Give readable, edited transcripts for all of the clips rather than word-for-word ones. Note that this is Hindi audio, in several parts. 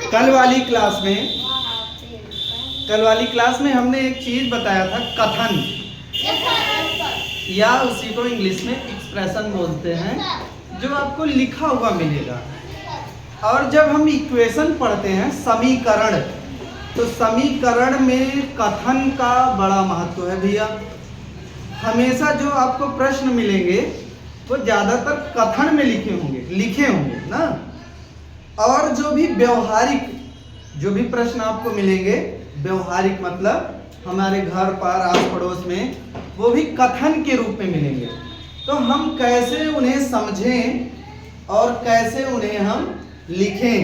कल वाली क्लास में हमने एक चीज बताया था, कथन, या उसी को इंग्लिश में एक्सप्रेशन बोलते हैं, जो आपको लिखा हुआ मिलेगा। और जब हम इक्वेशन पढ़ते हैं, समीकरण, तो समीकरण में कथन का बड़ा महत्व है भैया। हमेशा जो आपको प्रश्न मिलेंगे वो ज़्यादातर कथन में लिखे होंगे ना। और जो भी व्यवहारिक, जो भी प्रश्न आपको मिलेंगे, व्यवहारिक मतलब हमारे घर पर आस पड़ोस में, वो भी कथन के रूप में मिलेंगे। तो हम कैसे उन्हें समझें और कैसे उन्हें हम लिखें,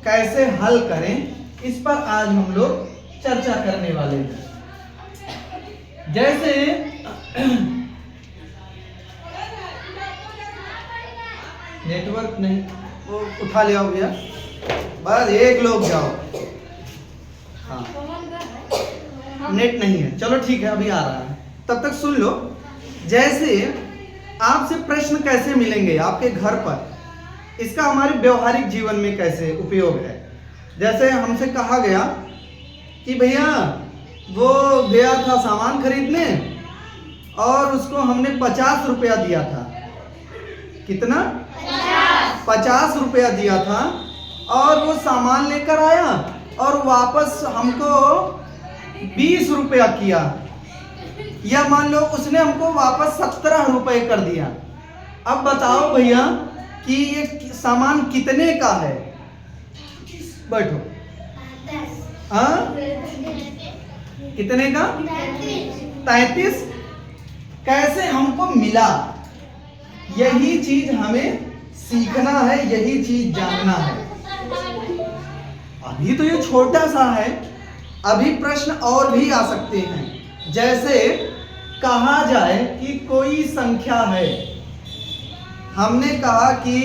कैसे हल करें, इस पर आज हम लोग चर्चा करने वाले हैं। जैसे नेटवर्क नहीं, वो उठा ले आओ भैया, बस एक लोग जाओ। हाँ, नेट नहीं है, चलो ठीक है, अभी आ रहा है, तब तक सुन लो। जैसे आपसे प्रश्न कैसे मिलेंगे आपके घर पर, इसका हमारे व्यवहारिक जीवन में कैसे उपयोग है। जैसे हमसे कहा गया कि भैया वो गया था सामान खरीदने और उसको हमने 50 रुपया दिया था। कितना? 50 रुपया दिया था। और वो सामान लेकर आया और वापस हमको 20 रुपया किया, या मान लो उसने हमको वापस 17 रुपए कर दिया। अब बताओ भैया कि ये सामान कितने का है? बैठो। हाँ, कितने का? 33। कैसे हमको मिला, यही चीज हमें सीखना है, यही चीज जानना है। अभी तो ये छोटा सा है, अभी प्रश्न और भी आ सकते हैं। जैसे कहा जाए कि कोई संख्या है, हमने कहा कि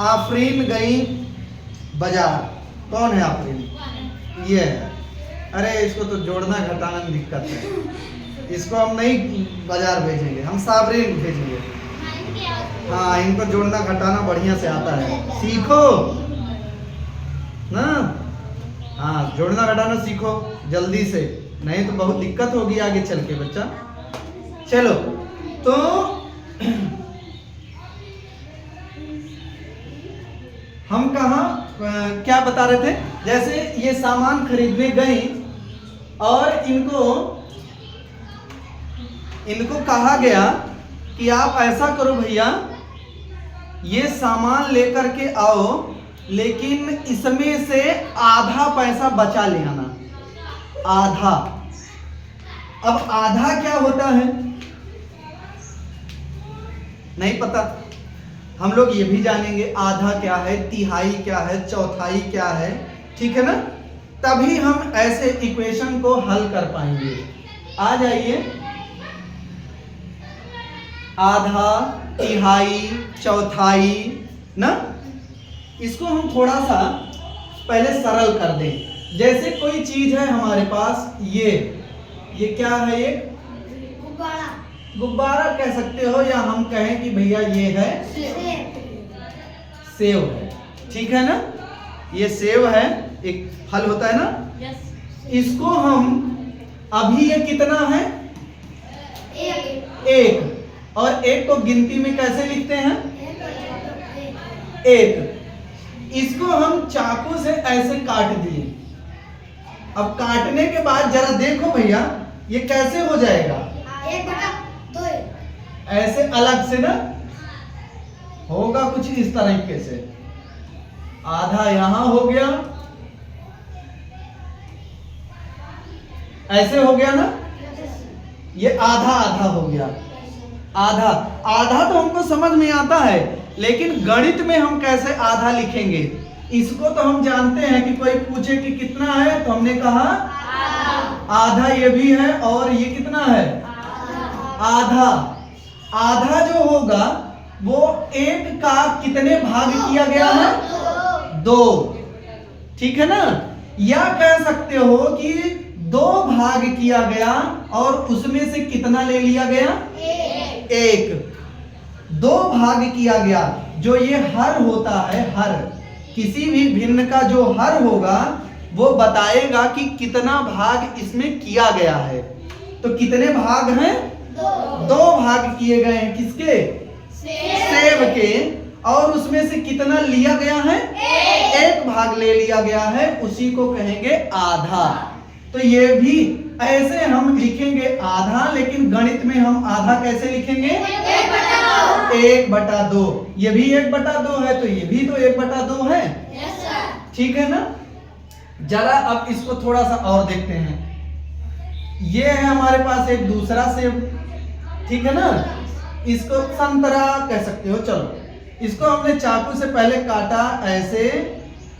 आफरीन गई बाजार। कौन है आफरीन? ये है। अरे इसको तो जोड़ना घटाना में दिक्कत है, इसको हम नहीं बाजार भेजेंगे, हम साबरीन भेजेंगे। हाँ, इनको जोड़ना घटाना बढ़िया से आता है, सीखो ना। हाँ, जोड़ना घटाना सीखो जल्दी से, नहीं तो बहुत दिक्कत होगी आगे चल के बच्चा। चलो, तो हम कहाँ क्या बता रहे थे? जैसे ये सामान खरीदने गई और इनको कहा गया कि आप ऐसा करो भैया, ये सामान लेकर के आओ, लेकिन इसमें से आधा पैसा बचा ले आना। आधा। अब आधा क्या होता है नहीं पता, हम लोग ये भी जानेंगे आधा क्या है, तिहाई क्या है, चौथाई क्या है, ठीक है ना। तभी हम ऐसे इक्वेशन को हल कर पाएंगे। आ जाइए, आधा, तिहाई, चौथाई ना, इसको हम थोड़ा सा पहले सरल कर दें। जैसे कोई चीज है हमारे पास, ये क्या है? ये गुब्बारा कह सकते हो, या हम कहें कि भैया ये है सेव है, ठीक है ना। ये सेव है, एक फल होता है ना। इसको हम अभी ये कितना है? एक। और एक को गिनती में कैसे लिखते हैं? एक। इसको हम चाकू से ऐसे काट दिए। अब काटने के बाद जरा देखो भैया, ये कैसे हो जाएगा? ऐसे अलग से ना होगा, कुछ इस तरीके से। आधा यहां हो गया, ऐसे हो गया ना, ये आधा आधा हो गया। आधा आधा तो हमको समझ में आता है, लेकिन गणित में हम कैसे आधा लिखेंगे? इसको तो हम जानते हैं कि कोई पूछे कि कितना है, तो हमने कहा आधा। ये भी है, और ये कितना है? आधा। आधा जो होगा वो एक का कितने भाग किया गया है? 2, ठीक है ना। या कह सकते हो कि 2 भाग किया गया और उसमें से कितना ले लिया गया? 1। 2 भाग किया गया, जो ये हर होता है, हर किसी भी भिन्न का जो हर होगा वो बताएगा कि कितना भाग इसमें किया गया है। तो कितने भाग हैं? 2 भाग किए गए हैं। किसके? सेब के। और उसमें से कितना लिया गया है? 1 भाग ले लिया गया है, उसी को कहेंगे आधा। तो ये भी ऐसे हम लिखेंगे आधा, लेकिन गणित में हम आधा कैसे लिखेंगे? 1/2। ये भी 1/2 है, तो ये भी तो 1/2 है। ठीक है ना? जरा अब इसको थोड़ा सा और देखते हैं। ये है हमारे पास एक दूसरा सेब, ठीक है ना? इसको संतरा कह सकते हो। चलो, इसको हमने चाकू से पहले काटा ऐसे,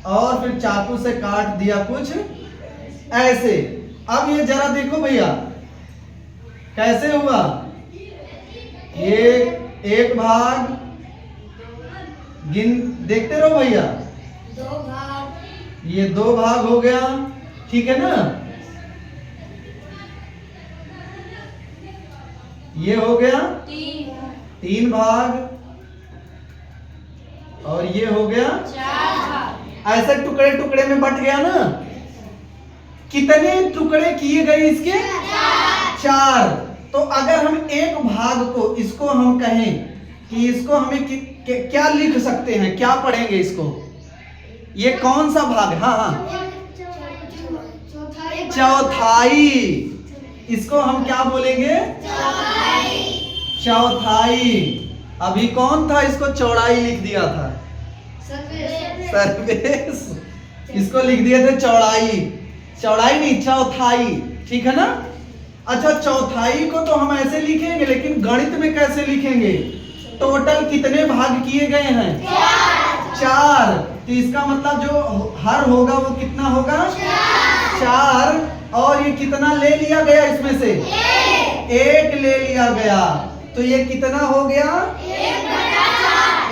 और फिर चाकू से काट दिया कुछ ऐसे। अब ये जरा देखो भैया कैसे हुआ। एक भाग गिन, देखते रहो भैया। 2 भाग। ये 2 भाग हो गया, ठीक है ना? ये हो गया 3 भाग, और ये हो गया 4 भाग। ऐसे टुकड़े टुकड़े में बट गया ना। कितने टुकड़े किए गए इसके? 4। तो अगर हम एक भाग को, इसको हम कहें कि इसको हमें क्या लिख सकते हैं? क्या पढ़ेंगे इसको? ये कौन सा भाग? हाँ, चौथाई। इसको हम क्या बोलेंगे? चौथाई। अभी कौन था इसको चौड़ाई लिख दिया था? सर्वेश। इसको लिख दिए थे चौड़ाई। चौड़ाई नहीं, चौथाई। ठीक है ना? अच्छा, चौथाई को तो हम ऐसे लिखेंगे, लेकिन गणित में कैसे लिखेंगे? टोटल कितने भाग किए गए हैं? 4। तो इसका मतलब जो हर होगा वो कितना होगा? 4। और ये कितना ले लिया गया इसमें से? 1 ले लिया गया। तो ये कितना हो गया?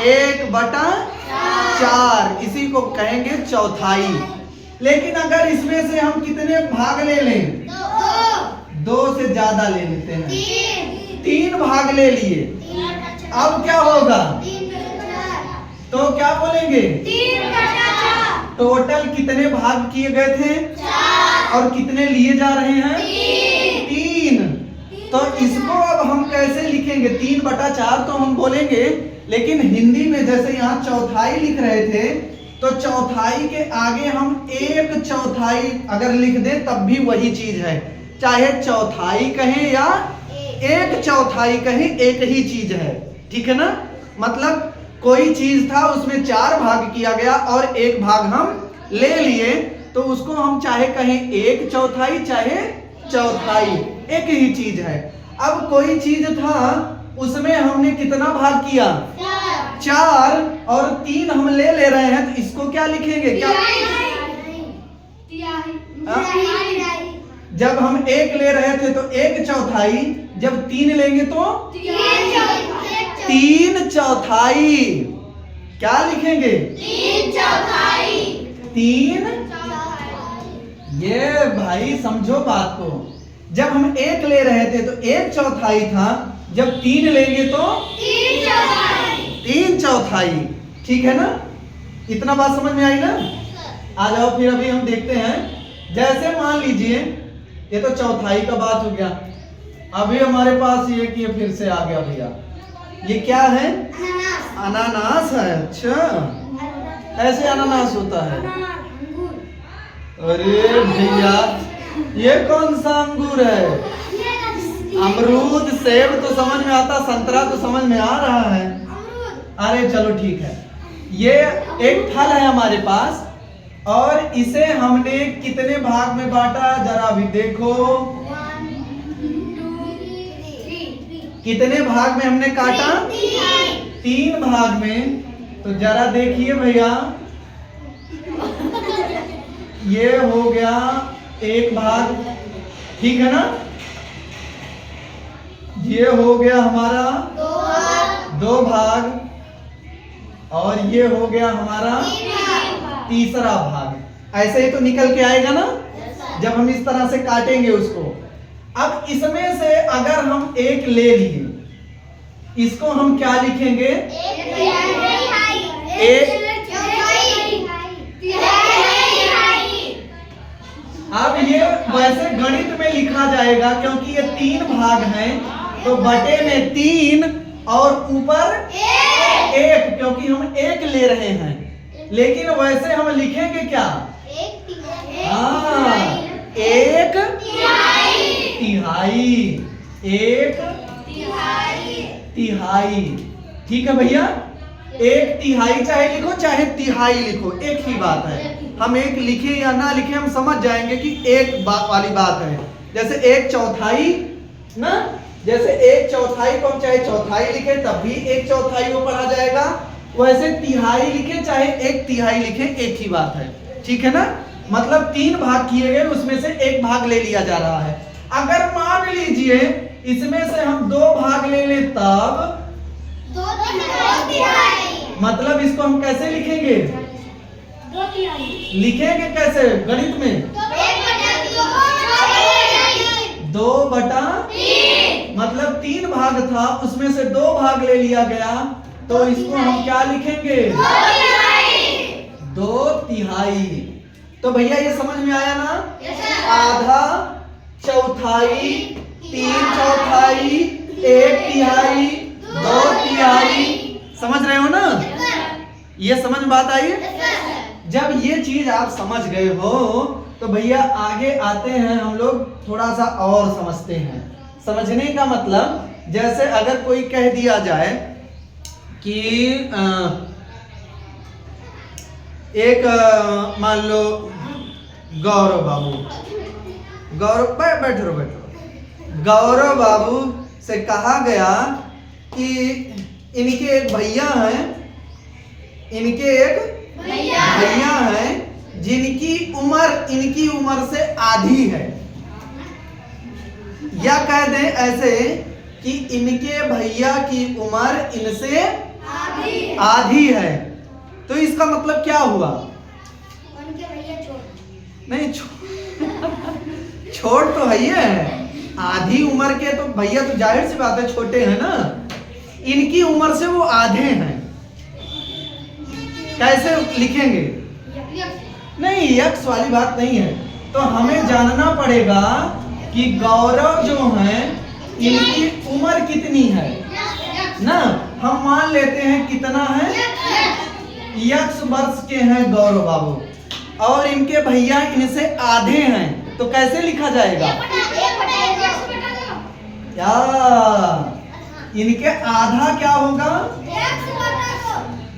1/4। इसी को कहेंगे चौथाई। लेकिन अगर इसमें से हम कितने भाग ले लें? 2 से ज्यादा ले लेते हैं। 3 भाग ले लिए। अब क्या होगा? तो क्या बोलेंगे? टोटल कितने भाग किए गए थे? 4। और कितने लिए जा रहे हैं? 3। तो इसको अब हम कैसे लिखेंगे? 3/4 तो हम बोलेंगे, लेकिन हिंदी में जैसे यहाँ चौथाई लिख रहे थे, तो चौथाई के आगे हम 1/4 अगर लिख दें तब भी वही चीज है। चाहे चौथाई कहें या 1/4 कहें, एक ही चीज है। ठीक है ना? मतलब कोई चीज था, उसमें 4 भाग किया गया और 1 भाग हम ले लिए, तो उसको हम चाहे कहें 1/4 चाहे चौथाई, एक ही चीज है। अब कोई चीज था, उसमें हमने कितना भाग किया? 4 और 3 हम ले रहे हैं, तो इसको क्या लिखेंगे? क्या? जब हम 1 ले रहे थे तो 1/4, जब 3 लेंगे तो 3/4। क्या लिखेंगे? 3। ये भाई समझो बात को। जब हम 1 ले रहे थे तो 1/4 था, जब 3 लेंगे तो 3/4। ठीक है ना? इतना बात समझ में आई ना? आ जाओ फिर अभी हम देखते हैं। जैसे मान लीजिए ये तो चौथाई का बात हो गया। अभी हमारे पास ये कि फिर से आ गया भैया, ये क्या है? अनानास है। अच्छा, ऐसे अनानास होता है? अरे भैया, ये कौन सा अंगूर है? अमरूद। सेब तो समझ में आता, संतरा तो समझ में आ रहा है। अरे चलो ठीक है। ये एक फल है हमारे पास, और इसे हमने कितने भाग में बांटा? जरा अभी देखो, 1 2 3। कितने भाग में हमने काटा? 3 भाग में। तो जरा देखिए भैया, ये हो गया 1 भाग, ठीक है ना? ये हो गया हमारा 2 भाग, और ये हो गया हमारा 3रा भाग। ऐसे ही तो निकल के आएगा ना, जब हम इस तरह से काटेंगे उसको। अब इसमें से अगर हम 1 ले लिए, इसको हम क्या लिखेंगे? वैसे गणित में लिखा जाएगा क्योंकि ये 3 भाग हैं, तो बटे में 3 और ऊपर 1 क्योंकि हम 1 ले रहे हैं। लेकिन वैसे हम लिखेंगे क्या? हाँ, 1 तिहाई, 1 तिहाई। ठीक है भैया, 1 तिहाई चाहे लिखो चाहे तिहाई लिखो, एक ही बात है। हम 1 लिखे या ना लिखे हम समझ जाएंगे कि एक बात वाली बात है। जैसे 1 चौथाई ना, जैसे 1 चौथाई को हम चाहे चौथाई लिखे तब भी 1 चौथाई वो पढ़ा जाएगा, वैसे तिहाई लिखे चाहे 1 तिहाई लिखे एक ही बात है। ठीक है ना, मतलब 3 भाग किए गए, उसमें से 1 भाग ले लिया जा रहा है। अगर मान लीजिए इसमें से हम 2 भाग ले लें तब मतलब इसको हम कैसे लिखेंगे? लिखेंगे कैसे गणित में? 2/3 मतलब 3 भाग था, उसमें से 2 भाग ले लिया गया, तो इसको हम क्या लिखेंगे? 2 तिहाई। तो भैया ये समझ में आया ना? आधा, चौथाई, 3 चौथाई, 1 तिहाई, 2 तिहाई। समझ रहे हो ना? ये समझ में बात आई? जब ये चीज आप समझ गए हो तो भैया आगे आते हैं हम लोग थोड़ा सा और समझते हैं। समझने का मतलब जैसे अगर कोई कह दिया जाए कि एक मान लो गौरव बाबू, बैठो गौरव बाबू से कहा गया कि इनके एक भैया हैं, इनके एक भैया हैं जिनकी उम्र इनकी उम्र से आधी है, या कह दें ऐसे कि इनके भैया की उम्र इनसे आधी है। तो इसका मतलब क्या हुआ? उनके भैया छोड़ नहीं, छोड़ तो है, आधी उम्र के तो भैया तो जाहिर सी बात है छोटे हैं ना, इनकी उम्र से वो आधे हैं। कैसे लिखेंगे? नहीं, यक्स वाली बात नहीं है। तो हमें जानना पड़ेगा कि गौरव जो हैं इनकी उम्र कितनी है ना। हम मान लेते हैं कितना है, यक्स वर्ष के हैं गौरव बाबू, और इनके भैया इनसे आधे हैं, तो कैसे लिखा जाएगा? क्या इनके आधा क्या होगा?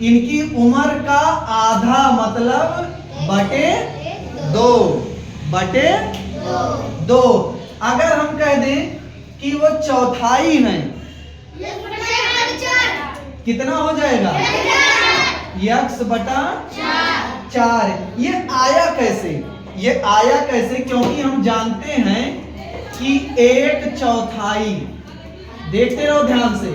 इनकी उम्र का आधा मतलब बटे 2। अगर हम कह दें कि वो चौथाई हैं, कितना हो जाएगा? यक्स बटा 4। ये आया कैसे? ये आया कैसे? क्योंकि हम जानते हैं कि 1 चौथाई, देखते रहो ध्यान से,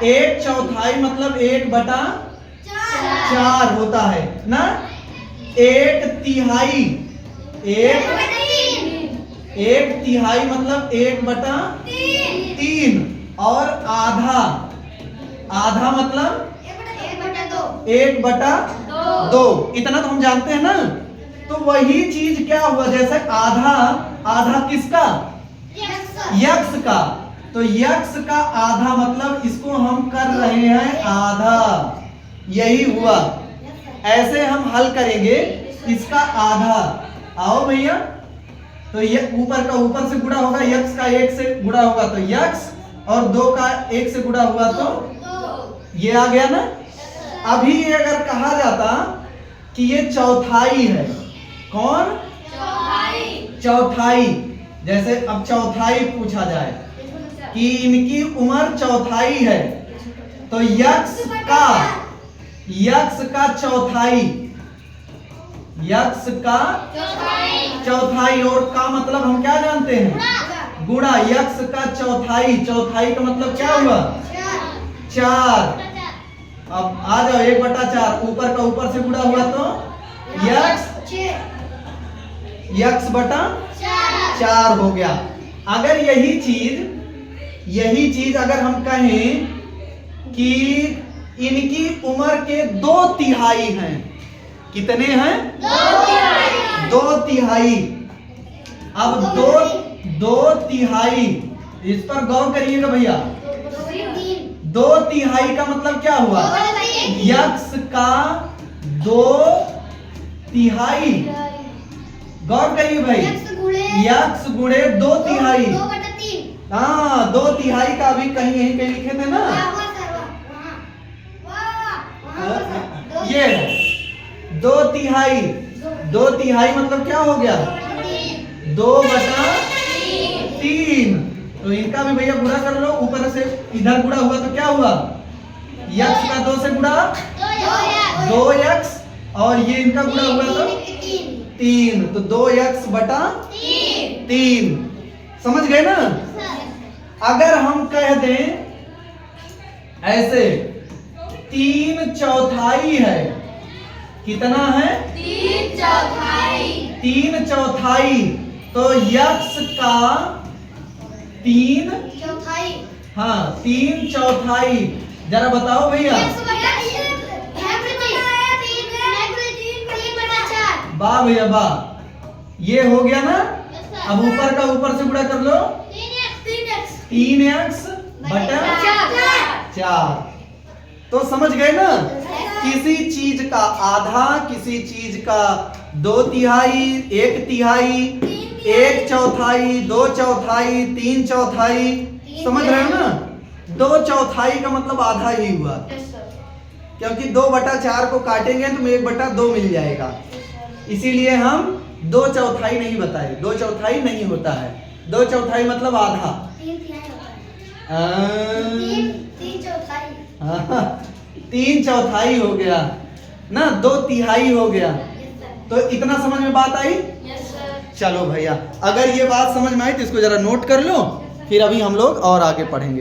1 चौथाई मतलब 1/4 होता है ना। 1 तिहाई, 1 तिहाई मतलब 1/3, और आधा मतलब 1/2। इतना तो हम जानते हैं ना। तो वही चीज क्या हुआ, जैसे आधा किसका? यक्स का। तो यक्स का आधा मतलब इसको हम कर रहे हैं आधा, यही हुआ। ऐसे हम हल करेंगे इसका आधा। आओ भैया, तो ये ऊपर का ऊपर से गुणा होगा, यक्स का 1 से गुणा होगा तो यक्स, और 2 का 1 से गुणा हुआ तो ये आ गया ना। अभी ये अगर कहा जाता कि ये चौथाई है, कौन? चौथाई। जैसे अब चौथाई पूछा जाए कि इनकी उम्र चौथाई है, तो यक्स का चौथाई, यक्स का चौथाई, और का मतलब हम क्या जानते हैं? गुणा। यक्स का चौथाई, चौथाई का मतलब क्या हुआ? 4। अब आ जाओ 1/4, ऊपर का ऊपर से गुणा हुआ तो यक्स बटा 4 हो गया। अगर यही चीज अगर हम कहें कि इनकी उम्र के 2 तिहाई हैं, कितने हैं? 2 तिहाई। अब दो तिहाई, इस पर गौर करिएगा भैया। 2/3 का मतलब क्या हुआ? यक्स का 2/3। गौर करिए भाई, यक्स गुणे 2/3। हाँ, 2/3 का अभी कहीं यहीं कहीं लिखे थे ना, ये है 2/3। 2/3 मतलब क्या हो गया? 2/3। तो इनका भी भैया गुणा कर लो, ऊपर से इधर गुणा हुआ तो क्या हुआ? यक्स का 2 से गुणा 2x, और ये इनका गुणा हुआ तो 3, तो 2x/3। समझ गए ना? अगर हम कह दें ऐसे 3/4 है, कितना है? 3/4, तो यक्स का 3/4। हाँ, 3/4। जरा बताओ भैया। वाह भैया वाह, ये हो गया ना। अब ऊपर का ऊपर से गुणा कर लो, 3x/4। तो समझ गए ना? किसी चीज का आधा, किसी चीज का 2/3, 1/3, 1/4, 2/4, 3/4। समझ रहे हो ना? 2/4 का मतलब आधा ही हुआ, क्योंकि 2/4 को काटेंगे तो 1/2 मिल जाएगा। इसीलिए हम 2/4 नहीं बताए, 2/4 नहीं होता है। 2/4 मतलब आधा। 3/4 हो गया ना, 2/3 हो गया। तो इतना समझ में बात आई? चलो भैया, अगर ये बात समझ में आई तो इसको जरा नोट कर लो, फिर अभी हम लोग और आगे पढ़ेंगे।